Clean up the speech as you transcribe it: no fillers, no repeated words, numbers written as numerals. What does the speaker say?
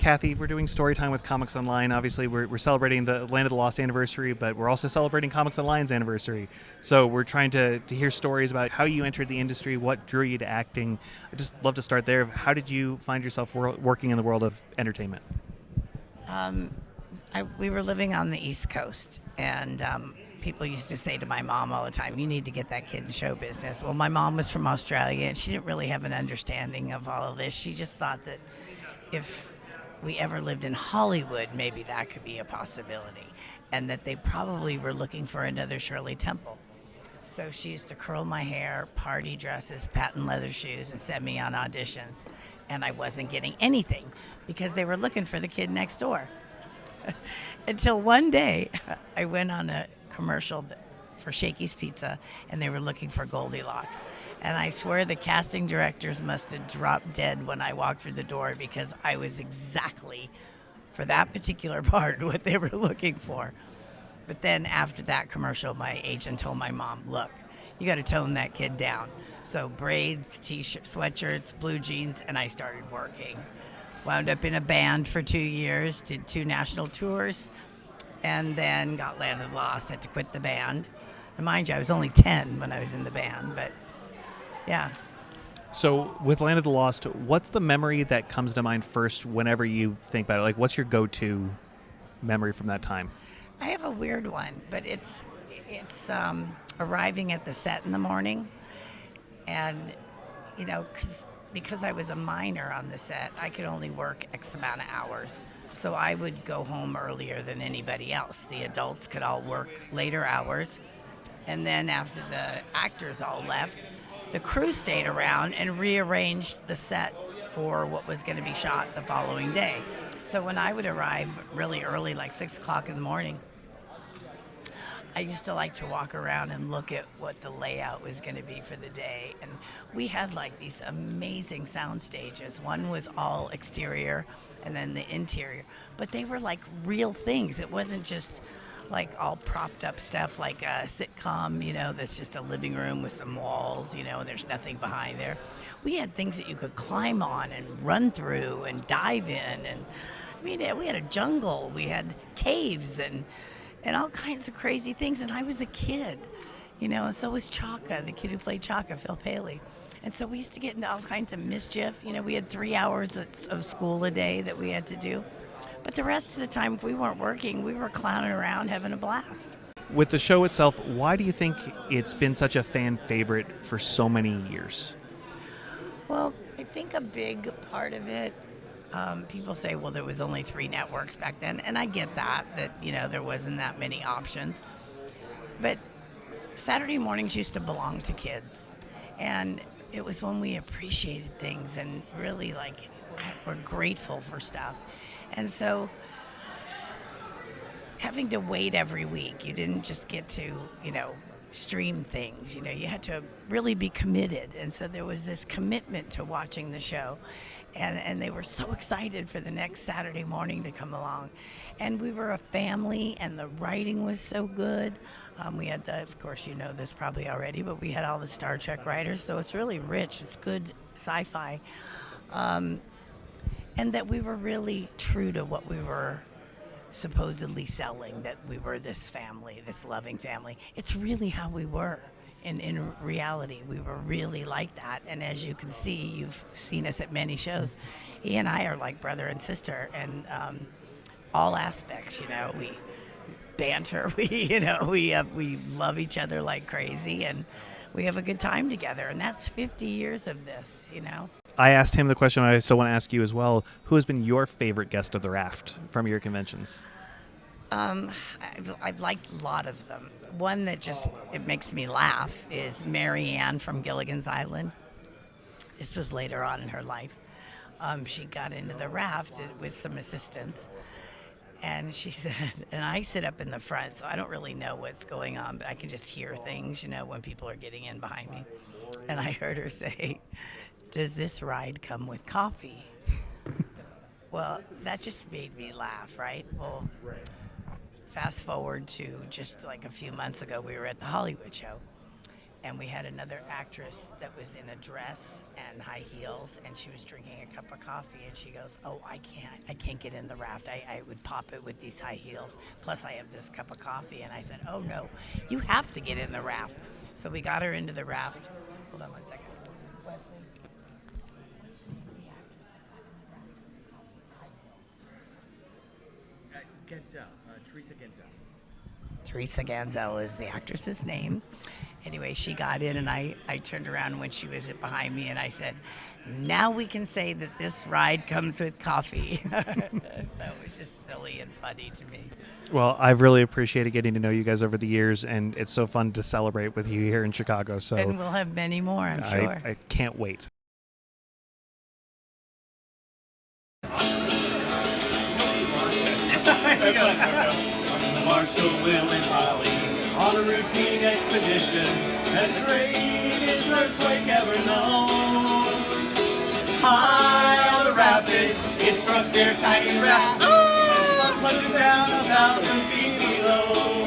Kathy, we're doing story time with Comics Online. Obviously, we're celebrating the Land of the Lost anniversary, but we're also celebrating Comics Online's anniversary. So we're trying to hear stories about how you entered the industry, what drew you to acting. I'd just love to start there. How did you find yourself working in the world of entertainment? We were living on the East Coast, and people used to say to my mom all the time, you need to get that kid in show business. Well, my mom was from Australia, and she didn't really have an understanding of all of this. She just thought that if we ever lived in Hollywood, maybe that could be a possibility, and that they probably were looking for another Shirley Temple. So she used to curl my hair, party dresses, patent leather shoes, and send me on auditions. And I wasn't getting anything because they were looking for the kid next door. Until one day, I went on a commercial for Shakey's Pizza, and they were looking for Goldilocks. And I swear the casting directors must have dropped dead when I walked through the door, because I was exactly, for that particular part, what they were looking for. But then after that commercial, my agent told my mom, look, you got to tone that kid down. So braids, t-shirts, sweatshirts, blue jeans, and I started working. Wound up in a band for 2 years, did 2 national tours, and then got Land of the Lost, had to quit the band. And mind you, I was only 10 when I was in the band, but yeah. So with Land of the Lost, what's the memory that comes to mind first whenever you think about it? Like, what's your go-to memory from that time? I have a weird one, but it's arriving at the set in the morning, and, you know, because I was a minor on the set, I could only work X amount of hours. So I would go home earlier than anybody else. The adults could all work later hours. And then after the actors all left, the crew stayed around and rearranged the set for what was going to be shot the following day. So when I would arrive really early, like 6 o'clock in the morning, I used to like to walk around and look at what the layout was going to be for the day. And we had like these amazing sound stages. One was all exterior and then the interior. But they were like real things. It wasn't just like all propped up stuff like a sitcom, you know, that's just a living room with some walls, you know, and there's nothing behind there. We had things that you could climb on and run through and dive in. And I mean, we had a jungle. We had caves and all kinds of crazy things. And I was a kid, you know, and so was Chaka, the kid who played Chaka, Phil Paley. And so we used to get into all kinds of mischief. You know, we had 3 hours of school a day that we had to do. But the rest of the time, if we weren't working, we were clowning around having a blast. With the show itself, why do you think it's been such a fan favorite for so many years? Well, I think a big part of it, people say, well, there was only 3 networks back then. And I get that, you know, there wasn't that many options. But Saturday mornings used to belong to kids. And it was when we appreciated things and really, like, were grateful for stuff. And so having to wait every week, you didn't just get to, you know, stream things, you know, you had to really be committed. And so there was this commitment to watching the show. And they were so excited for the next Saturday morning to come along. And we were a family, and the writing was so good. We had of course, you know this probably already, but we had all the Star Trek writers, so it's really rich. It's good sci-fi. And that we were really true to what we were supposedly selling, that we were this family, this loving family. It's really how we were. In reality, we were really like that. And as you can see, you've seen us at many shows. He and I are like brother and sister, and all aspects, you know, we banter, we love each other like crazy, and we have a good time together. And that's 50 years of this, you know. I asked him the question I still want to ask you as well. Who has been your favorite guest of the raft from your conventions? I've liked a lot of them. One that it makes me laugh is Mary Ann from Gilligan's Island. This was later on in her life. She got into the raft with some assistance. And she said, and I sit up in the front, so I don't really know what's going on, but I can just hear things, you know, when people are getting in behind me. And I heard her say, does this ride come with coffee? Well, that just made me laugh, right? Well, fast forward to just like a few months ago, we were at the Hollywood show. And we had another actress that was in a dress and high heels, and she was drinking a cup of coffee, and she goes, "Oh, I can't get in the raft. I would pop it with these high heels. Plus I have this cup of coffee." And I said, "Oh no, you have to get in the raft." So we got her into the raft. Hold on 1 second. Wesley. Teresa Genzel. Teresa Ganzel is the actress's name. Anyway, she got in, and I turned around when she was behind me, and I said, "Now we can say that this ride comes with coffee." So it was just silly and funny to me. Well, I've really appreciated getting to know you guys over the years, and it's so fun to celebrate with you here in Chicago. So And we'll have many more, I'm sure. I can't wait. Marshall, Will, and Holly on a routine expedition. That's the greatest earthquake ever known. High on the rapids, it struck their tiny raft. Plunging down 1,000 feet below.